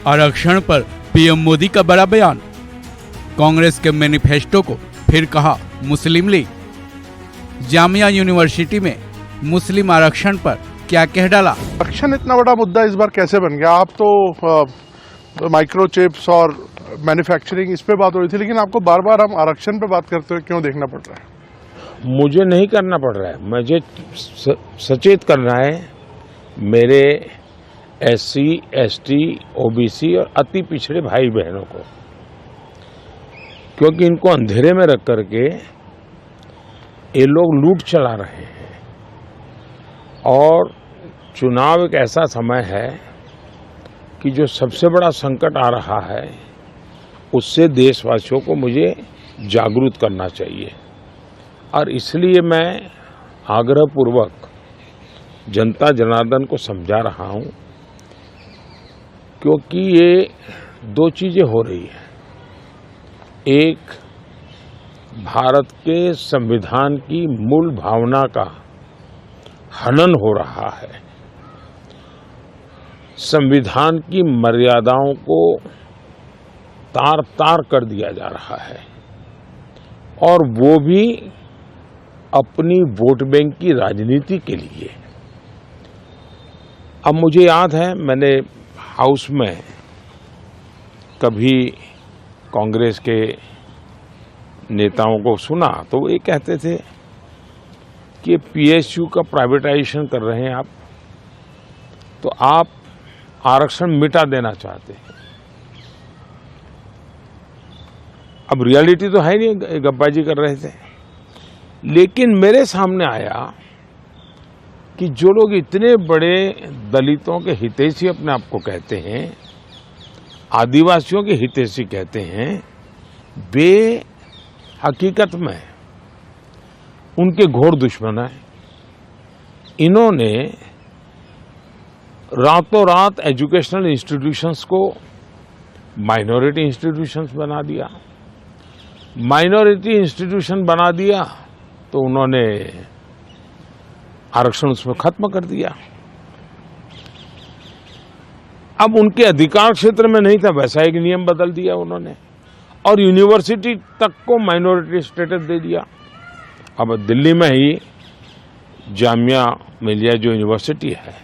आरक्षण पर पीएम मोदी का बड़ा बयान। कांग्रेस के मैनिफेस्टो को फिर कहा मुस्लिम लीग। जामिया यूनिवर्सिटी में मुस्लिम आरक्षण पर क्या कह डाला। आरक्षण इतना बड़ा मुद्दा इस बार कैसे बन गया? आप तो माइक्रोचिप्स और मैन्युफैक्चरिंग इस पे बात हो रही थी, लेकिन आपको बार बार हम आरक्षण पे बात करते हुए क्यों देखना पड़ रहा है? मुझे नहीं करना पड़ रहा है, मुझे सचेत करना है मेरे SC, ST, OBC और अति पिछड़े भाई बहनों को, क्योंकि इनको अंधेरे में रख करके ये लोग लूट चला रहे हैं। और चुनाव एक ऐसा समय है कि जो सबसे बड़ा संकट आ रहा है उससे देशवासियों को मुझे जागरूक करना चाहिए। और इसलिए मैं आग्रहपूर्वक जनता जनार्दन को समझा रहा हूं, क्योंकि ये दो चीजें हो रही हैं। एक, भारत के संविधान की मूल भावना का हनन हो रहा है, संविधान की मर्यादाओं को तार तार कर दिया जा रहा है, और वो भी अपनी वोट बैंक की राजनीति के लिए। अब मुझे याद है, मैंने हाउस में कभी कांग्रेस के नेताओं को सुना तो वो ये कहते थे कि PSU का प्राइवेटाइजेशन कर रहे हैं आप, तो आप आरक्षण मिटा देना चाहते हैं। अब रियलिटी तो है नहीं, गप्पाजी कर रहे थे। लेकिन मेरे सामने आया कि जो लोग इतने बड़े दलितों के हितैषी अपने आप को कहते हैं, आदिवासियों के हितैषी कहते हैं, वे हकीकत में उनके घोर दुश्मन हैं। इन्होंने रातों रात एजुकेशनल इंस्टीट्यूशंस को माइनॉरिटी इंस्टीट्यूशंस बना दिया। माइनॉरिटी इंस्टीट्यूशन बना दिया तो उन्होंने आरक्षण उसमें खत्म कर दिया। अब उनके अधिकार क्षेत्र में नहीं था, वैसा एक नियम बदल दिया उन्होंने, और यूनिवर्सिटी तक को माइनॉरिटी स्टेटस दे दिया। अब दिल्ली में ही जामिया मिलिया जो यूनिवर्सिटी है,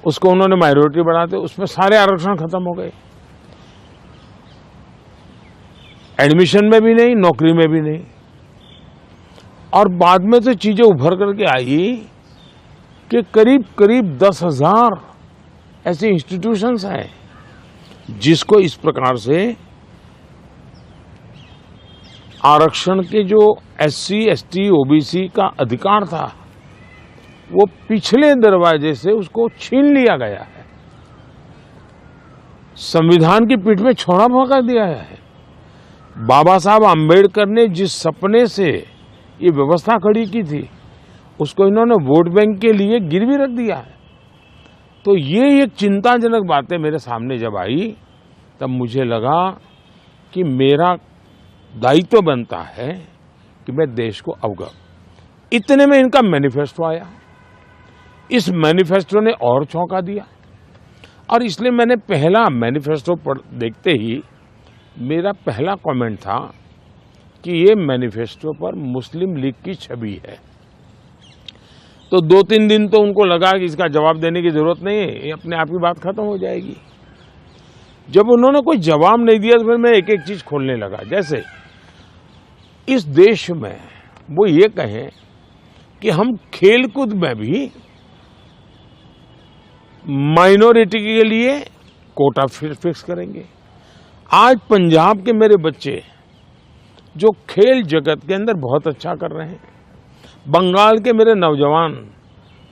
उसको उन्होंने माइनॉरिटी बनाते, उसमें सारे आरक्षण खत्म हो गए। एडमिशन में भी नहीं, नौकरी में भी नहीं। और बाद में तो चीजें उभर करके आई कि करीब करीब 10,000 ऐसे इंस्टीट्यूशंस हैं जिसको इस प्रकार से आरक्षण के जो SC, ST, OBC का अधिकार था वो पिछले दरवाजे से उसको छीन लिया गया है, संविधान की पीठ में छोड़ा भगा दिया है। बाबा साहब आम्बेडकर ने जिस सपने से ये व्यवस्था खड़ी की थी, उसको इन्होंने वोट बैंक के लिए गिरवी रख दिया है। तो ये एक चिंताजनक बातें मेरे सामने जब आई, तब मुझे लगा कि मेरा दायित्व बनता है कि मैं देश को अवगत। इतने में इनका मैनिफेस्टो आया। इस मैनिफेस्टो ने और चौंका दिया, और इसलिए मैंने पहला मैनिफेस्टो देखते ही मेरा पहला कमेंट था कि ये मैनिफेस्टो पर मुस्लिम लीग की छवि है। तो 2-3 दिन तो उनको लगा कि इसका जवाब देने की जरूरत नहीं है, ये अपने आप ही बात खत्म हो जाएगी। जब उन्होंने कोई जवाब नहीं दिया तो फिर मैं एक एक चीज खोलने लगा। जैसे इस देश में वो ये कहें कि हम खेलकूद में भी माइनॉरिटी के लिए कोटा फिक्स करेंगे। आज पंजाब के मेरे बच्चे जो खेल जगत के अंदर बहुत अच्छा कर रहे हैं, बंगाल के मेरे नौजवान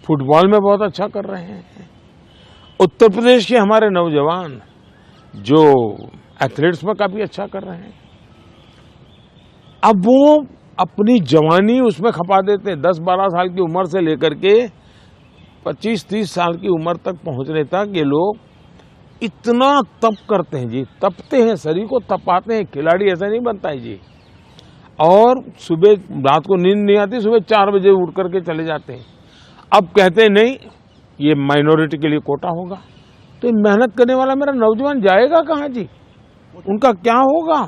फुटबॉल में बहुत अच्छा कर रहे हैं, उत्तर प्रदेश के हमारे नौजवान जो एथलेट्स में काफी अच्छा कर रहे हैं, अब वो अपनी जवानी उसमें खपा देते हैं। 10-12 साल की उम्र से लेकर के 25-30 साल की उम्र तक पहुंचने तक ये लोग इतना तप करते हैं जी, तपते हैं, शरीर को तपाते हैं। खिलाड़ी ऐसा नहीं बनता है जी। और सुबह रात को नींद नहीं आती, सुबह 4 बजे उठ करके चले जाते हैं। अब कहते हैं नहीं, ये माइनॉरिटी के लिए कोटा होगा। तो मेहनत करने वाला मेरा नौजवान जाएगा कहाँ जी? उनका क्या होगा?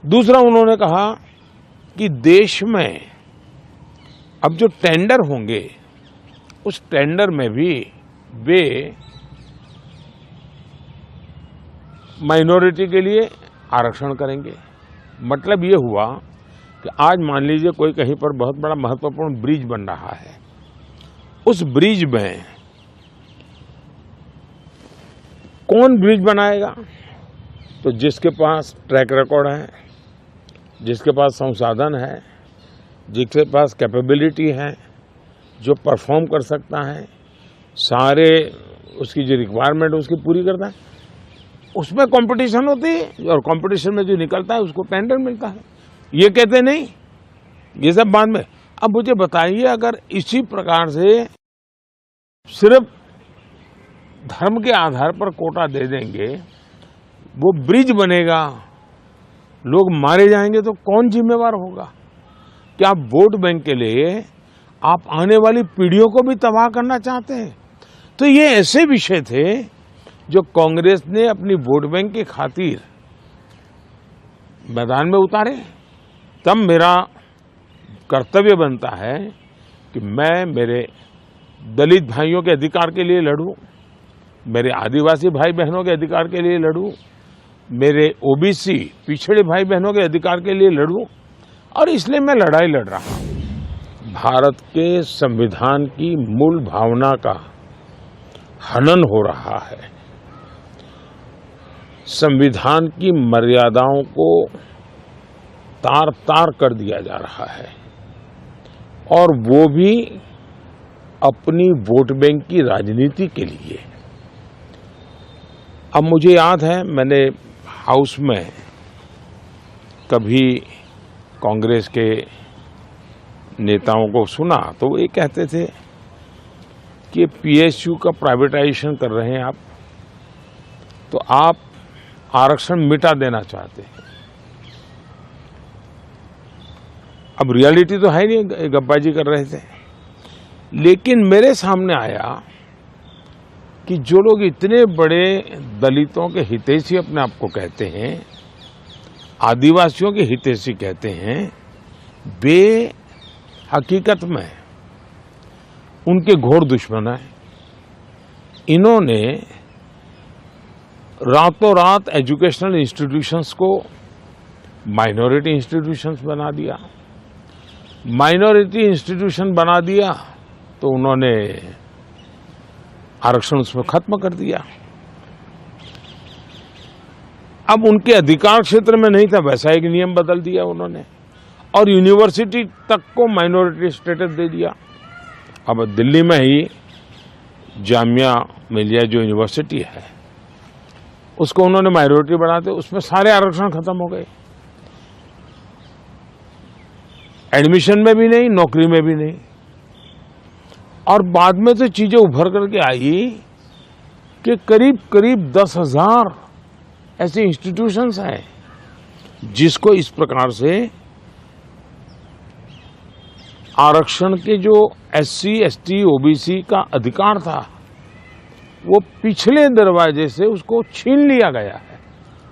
दूसरा उन्होंने कहा कि देश में अब जो टेंडर होंगे उस टेंडर में भी वे माइनॉरिटी के लिए आरक्षण करेंगे। मतलब ये हुआ कि आज मान लीजिए कोई कहीं पर बहुत बड़ा महत्वपूर्ण ब्रिज बन रहा है, उस ब्रिज में कौन ब्रिज बनाएगा? तो जिसके पास ट्रैक रिकॉर्ड है, जिसके पास संसाधन है, जिसके पास कैपेबिलिटी है, जो परफॉर्म कर सकता है, सारे उसकी जो रिक्वायरमेंट है उसकी पूरी करता है, उसमें कंपटीशन होती है और कंपटीशन में जो निकलता है उसको टेंडर मिलता है। ये कहते नहीं, ये सब बाद में। अब मुझे बताइए, अगर इसी प्रकार से सिर्फ धर्म के आधार पर कोटा दे देंगे, वो ब्रिज बनेगा, लोग मारे जाएंगे, तो कौन जिम्मेवार होगा? क्या वोट बैंक के लिए आप आने वाली पीढ़ियों को भी तबाह करना चाहते हैं? तो ये ऐसे विषय थे जो कांग्रेस ने अपनी वोट बैंक की खातिर मैदान में उतारे। तब मेरा कर्तव्य बनता है कि मैं मेरे दलित भाइयों के अधिकार के लिए लड़ूं, मेरे आदिवासी भाई बहनों के अधिकार के लिए लड़ूं, मेरे ओबीसी पिछड़े भाई बहनों के अधिकार के लिए लड़ूं, और इसलिए मैं लड़ाई लड़ रहा हूं। भारत के संविधान की मूल भावना का हनन हो रहा है, संविधान की मर्यादाओं को तार तार कर दिया जा रहा है, और वो भी अपनी वोट बैंक की राजनीति के लिए। अब मुझे याद है, मैंने हाउस में कभी कांग्रेस के नेताओं को सुना तो वो ये कहते थे कि पीएसयू का प्राइवेटाइजेशन कर रहे हैं आप, तो आप आरक्षण मिटा देना चाहते हैं। अब रियलिटी तो है नहीं, गप्पाजी कर रहे थे। लेकिन मेरे सामने आया कि जो लोग इतने बड़े दलितों के हितैषी अपने आप को कहते हैं, आदिवासियों के हितैषी कहते हैं, वे हकीकत में उनके घोर दुश्मन हैं। इन्होंने रातों रात एजुकेशनल इंस्टीट्यूशंस को माइनॉरिटी इंस्टीट्यूशंस बना दिया। माइनॉरिटी इंस्टीट्यूशन बना दिया तो उन्होंने आरक्षण उसमें खत्म कर दिया। अब उनके अधिकार क्षेत्र में नहीं था, वैसा एक नियम बदल दिया उन्होंने, और यूनिवर्सिटी तक को माइनॉरिटी स्टेटस दे दिया। अब दिल्ली में ही जामिया मिलिया जो यूनिवर्सिटी है, उसको उन्होंने माइनॉरिटी बनाते, उसमें सारे आरक्षण खत्म हो गए। एडमिशन में भी नहीं, नौकरी में भी नहीं। और बाद में तो चीजें उभर करके आई कि करीब करीब 10,000 ऐसे इंस्टीट्यूशंस हैं जिसको इस प्रकार से आरक्षण के जो एससी, एसटी, ओबीसी का अधिकार था वो पिछले दरवाजे से उसको छीन लिया गया है।